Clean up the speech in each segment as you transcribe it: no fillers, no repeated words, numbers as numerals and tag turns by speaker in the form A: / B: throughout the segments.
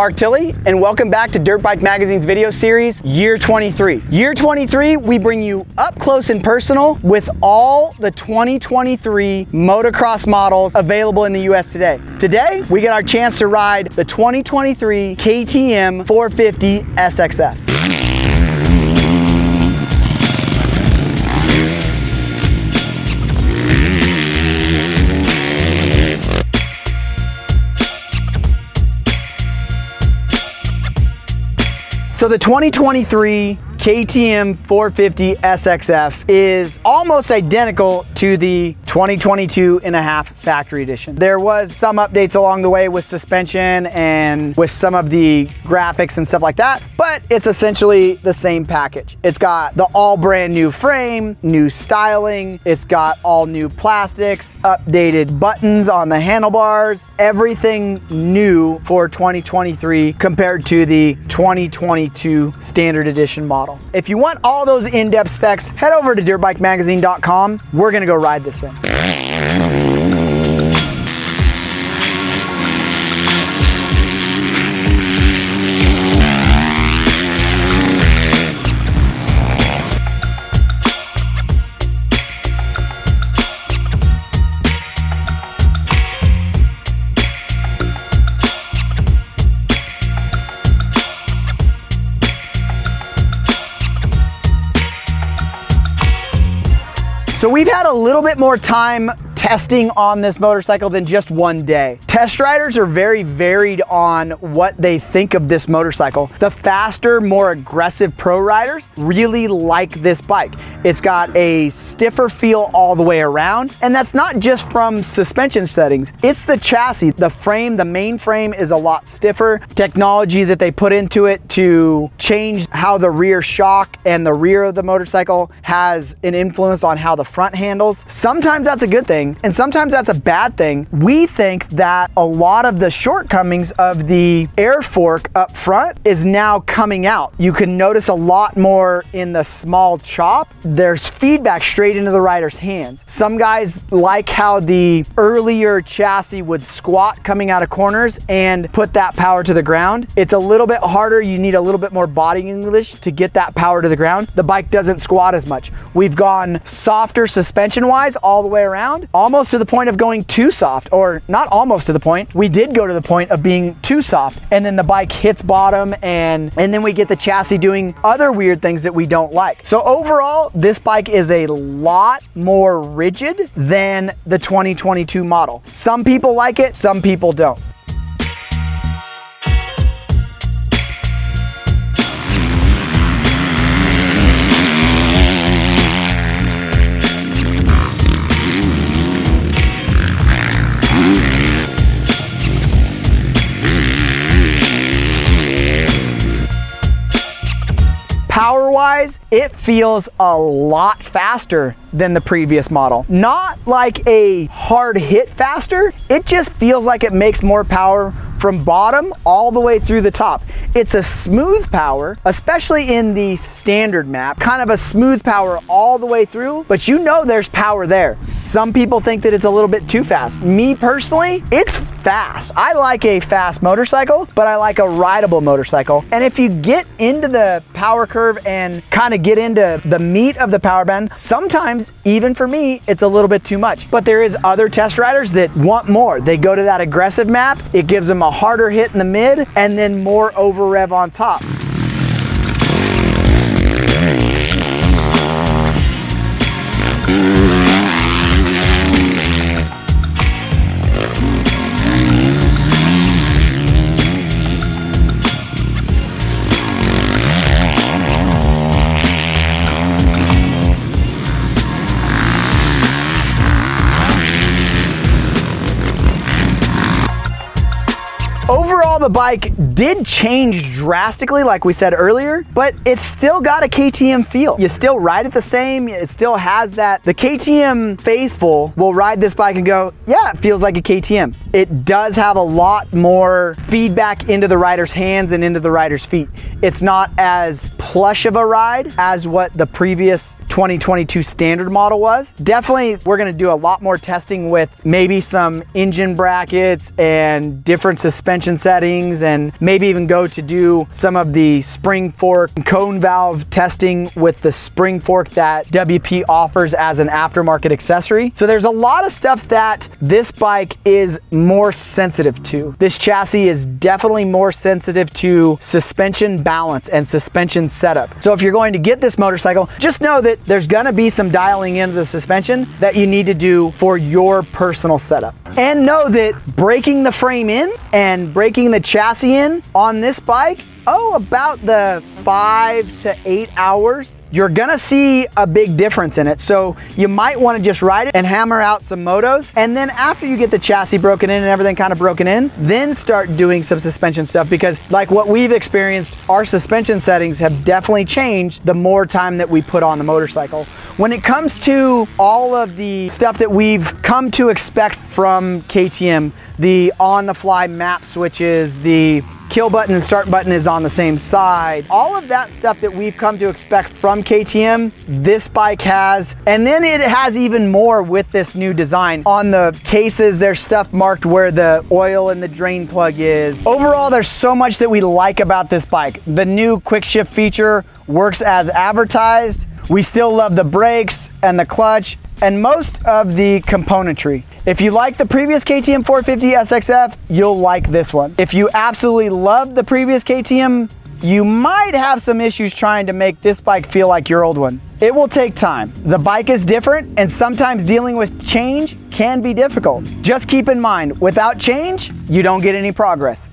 A: Mark Tilley, and welcome back to Dirtbike Magazine's video series, Year 23. Year 23, we bring you up close and personal with all the 2023 motocross models available in the US today. Today, we get our chance to ride the 2023 KTM 450SXF. So the 2023 KTM 450SXF is almost identical to the 2022.5 factory edition. There was some updates along the way with suspension and with some of the graphics and stuff like that, but it's essentially the same package. It's got the all brand new frame, new styling, it's got all new plastics, updated buttons on the handlebars, everything new for 2023 compared to the 2022 standard edition model. If you want all those in-depth specs, head over to dirtbikemagazine.com. We're gonna go ride this thing. So we've had a little bit more time testing on this motorcycle than just one day. Test riders are very varied on what they think of this motorcycle. The faster, more aggressive pro riders really like this bike. It's got a stiffer feel all the way around, and that's not just from suspension settings. It's the chassis. The frame, the main frame is a lot stiffer. Technology that they put into it to change how the rear shock and the rear of the motorcycle has an influence on how the front handles. Sometimes that's a good thing, and sometimes that's a bad thing. We think that a lot of the shortcomings of the air fork up front is now coming out. You can notice a lot more in the small chop. There's feedback straight into the rider's hands. Some guys like how the earlier chassis would squat coming out of corners and put that power to the ground. It's a little bit harder. You need a little bit more body English to get that power to the ground. The bike doesn't squat as much. We've gone softer suspension wise all the way around, almost to the point of going too soft, or not almost to the point. We did go to the point of being too soft, and then the bike hits bottom, and then we get the chassis doing other weird things that we don't like. So overall, this bike is a lot more rigid than the 2022 model. Some people like it, some people don't. Power-wise, it feels a lot faster than the previous model. Not like a hard hit faster, it just feels like it makes more power from bottom all the way through the top. It's a smooth power, especially in the standard map, kind of a smooth power all the way through, but you know there's power there. Some people think that it's a little bit too fast. Me personally, it's fast. I like a fast motorcycle, but I like a rideable motorcycle. And if you get into the power curve and kind of get into the meat of the power band, sometimes, even for me, it's a little bit too much. But there is other test riders that want more. They go to that aggressive map, it gives them a harder hit in the mid, and then more over rev on top. Overall, the bike did change drastically, like we said earlier, but it's still got a KTM feel. You still ride it the same. It still has that. The KTM faithful will ride this bike and go, yeah, it feels like a KTM. It does have a lot more feedback into the rider's hands and into the rider's feet. It's not as plush of a ride as what the previous 2022 standard model was. Definitely, we're gonna do a lot more testing with maybe some engine brackets and different suspension settings and maybe maybe even go to do some of the spring fork cone valve testing with the spring fork that WP offers as an aftermarket accessory. So there's a lot of stuff that this bike is more sensitive to. This chassis is definitely more sensitive to suspension balance and suspension setup. So if you're going to get this motorcycle, just know that there's gonna be some dialing into the suspension that you need to do for your personal setup. And know that breaking the frame in and breaking the chassis in on this bike, about the 5 to 8 hours, you're gonna see a big difference in it. So you might wanna just ride it and hammer out some motos. And then after you get the chassis broken in and everything kind of broken in, then start doing some suspension stuff, because like what we've experienced, our suspension settings have definitely changed the more time that we put on the motorcycle. When it comes to all of the stuff that we've come to expect from KTM, the on-the-fly map switches, the kill button and start button is on the same side. All of that stuff that we've come to expect from KTM, this bike has. And then it has even more with this new design. On the cases, there's stuff marked where the oil and the drain plug is. Overall, there's so much that we like about this bike. The new quick shift feature works as advertised. We still love the brakes and the clutch and most of the componentry. If you like the previous KTM 450SXF, you'll like this one. If you absolutely love the previous KTM, you might have some issues trying to make this bike feel like your old one. It will take time. The bike is different, and sometimes dealing with change can be difficult. Just keep in mind, without change, you don't get any progress.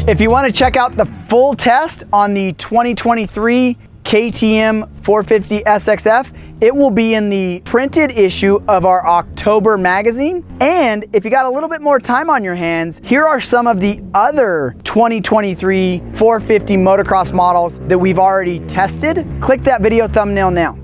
A: If you want to check out the full test on the 2023 KTM 450SXF, it will be in the printed issue of our October magazine. And if you got a little bit more time on your hands, here are some of the other 2023 450 motocross models that we've already tested. Click that video thumbnail now.